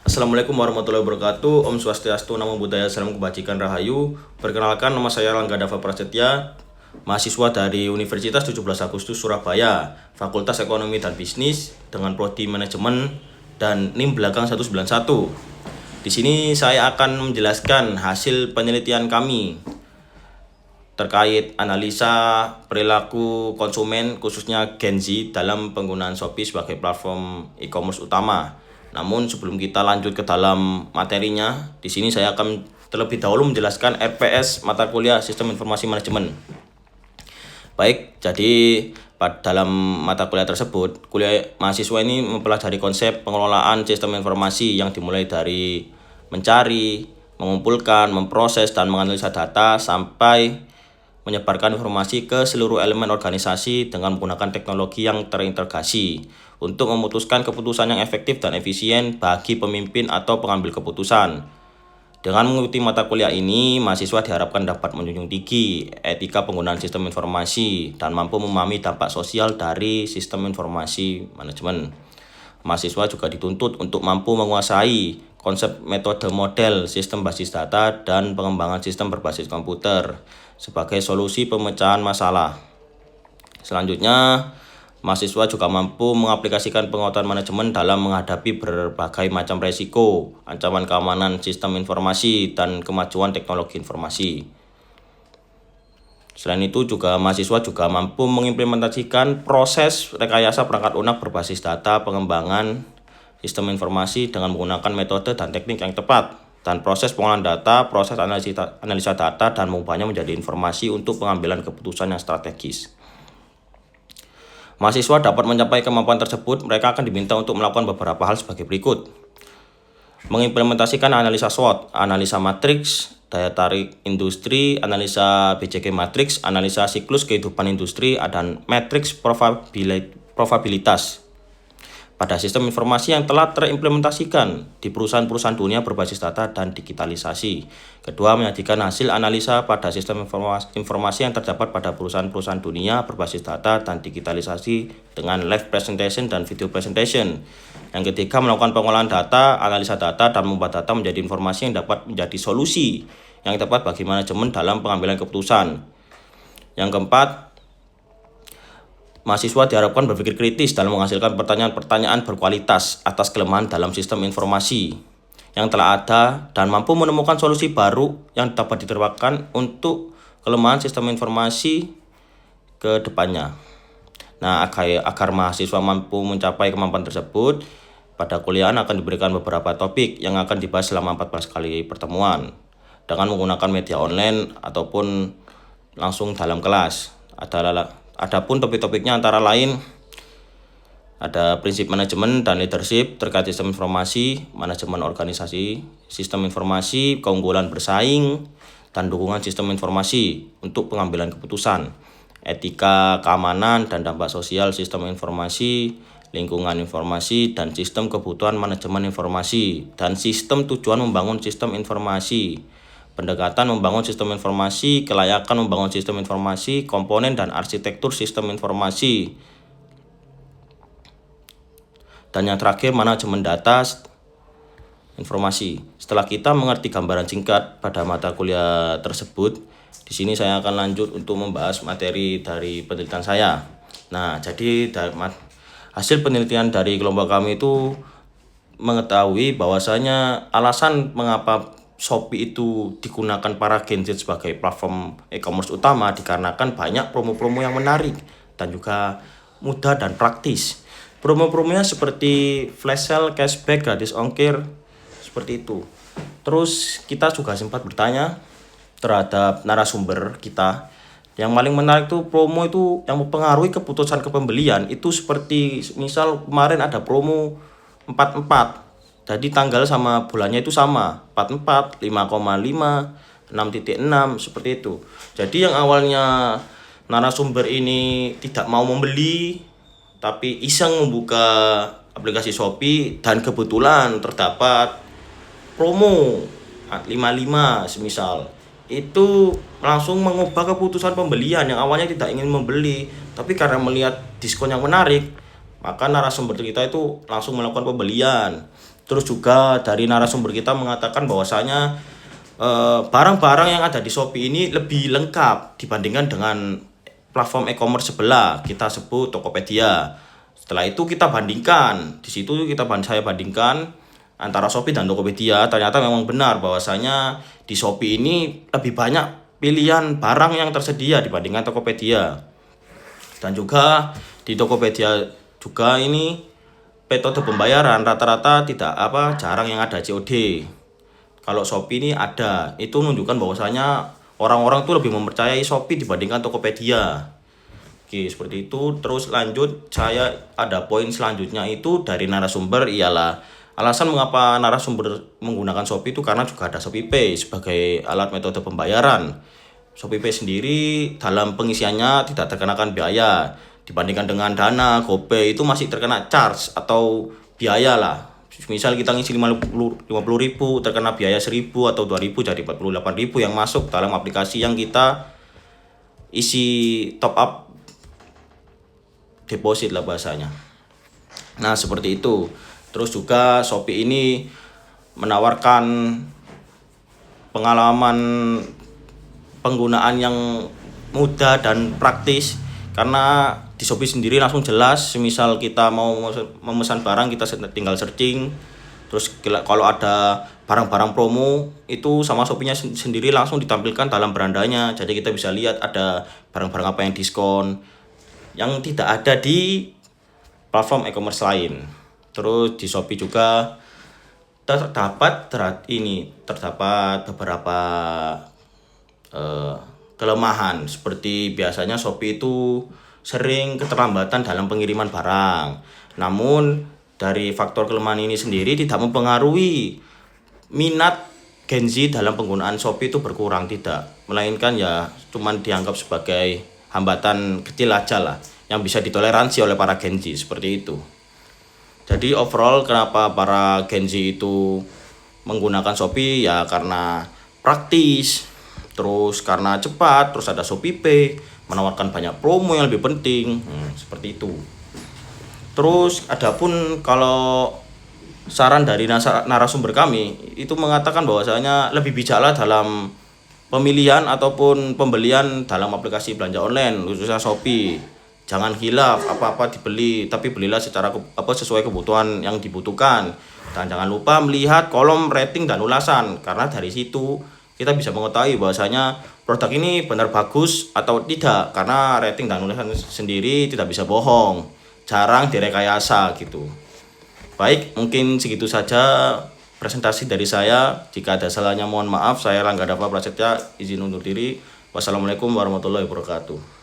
Assalamualaikum warahmatullahi wabarakatuh. Om Swastiastu, Namo Buddhaya, Salam Kebajikan Rahayu. Perkenalkan, nama saya Langga Dava Prasetya, mahasiswa dari Universitas 17 Agustus Surabaya, Fakultas Ekonomi dan Bisnis dengan prodi Manajemen dan NIM belakang 191. Di sini saya akan menjelaskan hasil penelitian kami terkait analisa perilaku konsumen khususnya Gen Z dalam penggunaan Shopee sebagai platform e-commerce utama. Namun sebelum kita lanjut ke dalam materinya, di sini saya akan terlebih dahulu menjelaskan RPS mata kuliah Sistem Informasi Manajemen. Baik, jadi dalam mata kuliah tersebut, kuliah mahasiswa ini mempelajari konsep pengelolaan sistem informasi yang dimulai dari mencari, mengumpulkan, memproses, dan menganalisa data sampai menyebarkan informasi ke seluruh elemen organisasi dengan menggunakan teknologi yang terintegrasi untuk memutuskan keputusan yang efektif dan efisien bagi pemimpin atau pengambil keputusan. Dengan mengikuti mata kuliah ini, mahasiswa diharapkan dapat menjunjung tinggi etika penggunaan sistem informasi dan mampu memahami dampak sosial dari sistem informasi manajemen. Mahasiswa juga dituntut untuk mampu menguasai konsep metode model sistem basis data dan pengembangan sistem berbasis komputer sebagai solusi pemecahan masalah. Selanjutnya, mahasiswa juga mampu mengaplikasikan pengetahuan manajemen dalam menghadapi berbagai macam resiko, ancaman keamanan sistem informasi, dan kemajuan teknologi informasi. Selain itu juga mahasiswa juga mampu mengimplementasikan proses rekayasa perangkat lunak berbasis data pengembangan sistem informasi dengan menggunakan metode dan teknik yang tepat, dan proses pengolahan data, proses analisa data, dan mengubahnya menjadi informasi untuk pengambilan keputusan yang strategis. Mahasiswa dapat mencapai kemampuan tersebut, mereka akan diminta untuk melakukan beberapa hal sebagai berikut. Mengimplementasikan analisa SWOT, analisa matriks, daya tarik industri, analisa BCG matriks, analisa siklus kehidupan industri, dan matriks probabilitas pada sistem informasi yang telah terimplementasikan di perusahaan-perusahaan dunia berbasis data dan digitalisasi. Kedua, menyajikan hasil analisa pada sistem informasi yang terdapat pada perusahaan-perusahaan dunia berbasis data dan digitalisasi dengan live presentation dan video presentation. Yang ketiga, melakukan pengolahan data, analisa data, dan membuat data menjadi informasi yang dapat menjadi solusi yang tepat bagi manajemen dalam pengambilan keputusan. Yang keempat, mahasiswa diharapkan berpikir kritis dalam menghasilkan pertanyaan-pertanyaan berkualitas atas kelemahan dalam sistem informasi yang telah ada dan mampu menemukan solusi baru yang dapat diterapkan untuk kelemahan sistem informasi ke depannya. Nah, agar mahasiswa mampu mencapai kemampuan tersebut, pada kuliah akan diberikan beberapa topik yang akan dibahas selama 14 kali pertemuan dengan menggunakan media online ataupun langsung dalam kelas. Adapun topik-topiknya antara lain ada prinsip manajemen dan leadership terkait sistem informasi, manajemen organisasi, sistem informasi, keunggulan bersaing, dan dukungan sistem informasi untuk pengambilan keputusan, etika keamanan dan dampak sosial sistem informasi, lingkungan informasi, dan sistem kebutuhan manajemen informasi, dan sistem tujuan membangun sistem informasi. Pendekatan membangun sistem informasi, kelayakan membangun sistem informasi, komponen dan arsitektur sistem informasi. Dan yang terakhir, manajemen data informasi. Setelah kita mengerti gambaran singkat pada mata kuliah tersebut, di sini saya akan lanjut untuk membahas materi dari penelitian saya. Nah, jadi hasil penelitian dari kelompok kami itu mengetahui bahwasanya alasan mengapa Shopee itu digunakan para Gen Z sebagai platform e-commerce utama dikarenakan banyak promo-promo yang menarik dan juga mudah dan praktis. Promo-promonya seperti flash sale, cashback, gratis ongkir, seperti itu. Terus kita juga sempat bertanya terhadap narasumber kita. Yang paling menarik tuh promo itu yang mempengaruhi keputusan kepembelian itu seperti misal kemarin ada promo 44. Jadi tanggal sama bulannya itu sama, 44, 5,5, 6,6 seperti itu. Jadi yang awalnya narasumber ini tidak mau membeli tapi iseng membuka aplikasi Shopee dan kebetulan terdapat promo 55 semisal, itu langsung mengubah keputusan pembelian. Yang awalnya tidak ingin membeli tapi karena melihat diskon yang menarik, maka narasumber kita itu langsung melakukan pembelian. Terus juga dari narasumber kita mengatakan bahwasanya barang-barang yang ada di Shopee ini lebih lengkap dibandingkan dengan platform e-commerce sebelah, kita sebut Tokopedia. Setelah itu kita bandingkan, di situ saya bandingkan antara Shopee dan Tokopedia. Ternyata memang benar bahwasanya di Shopee ini lebih banyak pilihan barang yang tersedia dibandingkan Tokopedia. Dan juga di Tokopedia juga ini metode pembayaran rata-rata jarang yang ada COD. Kalau Shopee ini ada, itu menunjukkan bahwasanya orang-orang tuh lebih mempercayai Shopee dibandingkan Tokopedia. Oke, seperti itu. Terus lanjut, saya ada poin selanjutnya itu dari narasumber, ialah alasan mengapa narasumber menggunakan Shopee itu karena juga ada ShopeePay sebagai alat metode pembayaran. ShopeePay sendiri dalam pengisiannya tidak terkenakan biaya. Dibandingkan dengan Dana, GoPay itu masih terkena charge atau biaya lah. Misal kita ngisi 50.000 terkena biaya 1.000 atau 2.000 jadi 48.000 yang masuk dalam aplikasi yang kita isi top up deposit lah bahasanya. Nah, seperti itu. Terus juga Shopee ini menawarkan pengalaman penggunaan yang mudah dan praktis, karena di Shopee sendiri langsung jelas. Semisal kita mau memesan barang, kita tinggal searching, terus kalau ada barang-barang promo itu sama Shopee-nya sendiri langsung ditampilkan dalam berandanya. Jadi kita bisa lihat ada barang-barang apa yang diskon yang tidak ada di platform e-commerce lain. Terus di Shopee juga terdapat beberapa kelemahan, seperti biasanya Shopee itu sering keterlambatan dalam pengiriman barang. Namun dari faktor kelemahan ini sendiri tidak mempengaruhi minat Gen Z dalam penggunaan Shopee itu berkurang, tidak, melainkan ya cuman dianggap sebagai hambatan kecil aja lah yang bisa ditoleransi oleh para Gen Z, seperti itu. Jadi overall kenapa para Gen Z itu menggunakan Shopee, ya karena praktis, terus karena cepat, terus ada ShopeePay menawarkan banyak promo yang lebih penting, seperti itu. Terus adapun kalau saran dari narasumber kami itu mengatakan bahwasanya lebih bijaklah dalam pemilihan ataupun pembelian dalam aplikasi belanja online, khususnya Shopee. Jangan hilaf, apa-apa dibeli, tapi belilah sesuai kebutuhan yang dibutuhkan. Dan jangan lupa melihat kolom rating dan ulasan, karena dari situ kita bisa mengetahui bahwasanya produk ini benar bagus atau tidak, karena rating dan ulasan sendiri tidak bisa bohong, jarang direkayasa gitu. Baik, mungkin segitu saja presentasi dari saya. Jika ada salahnya mohon maaf. Saya Rangga Dava Prasetya izin undur diri. Wassalamualaikum warahmatullahi wabarakatuh.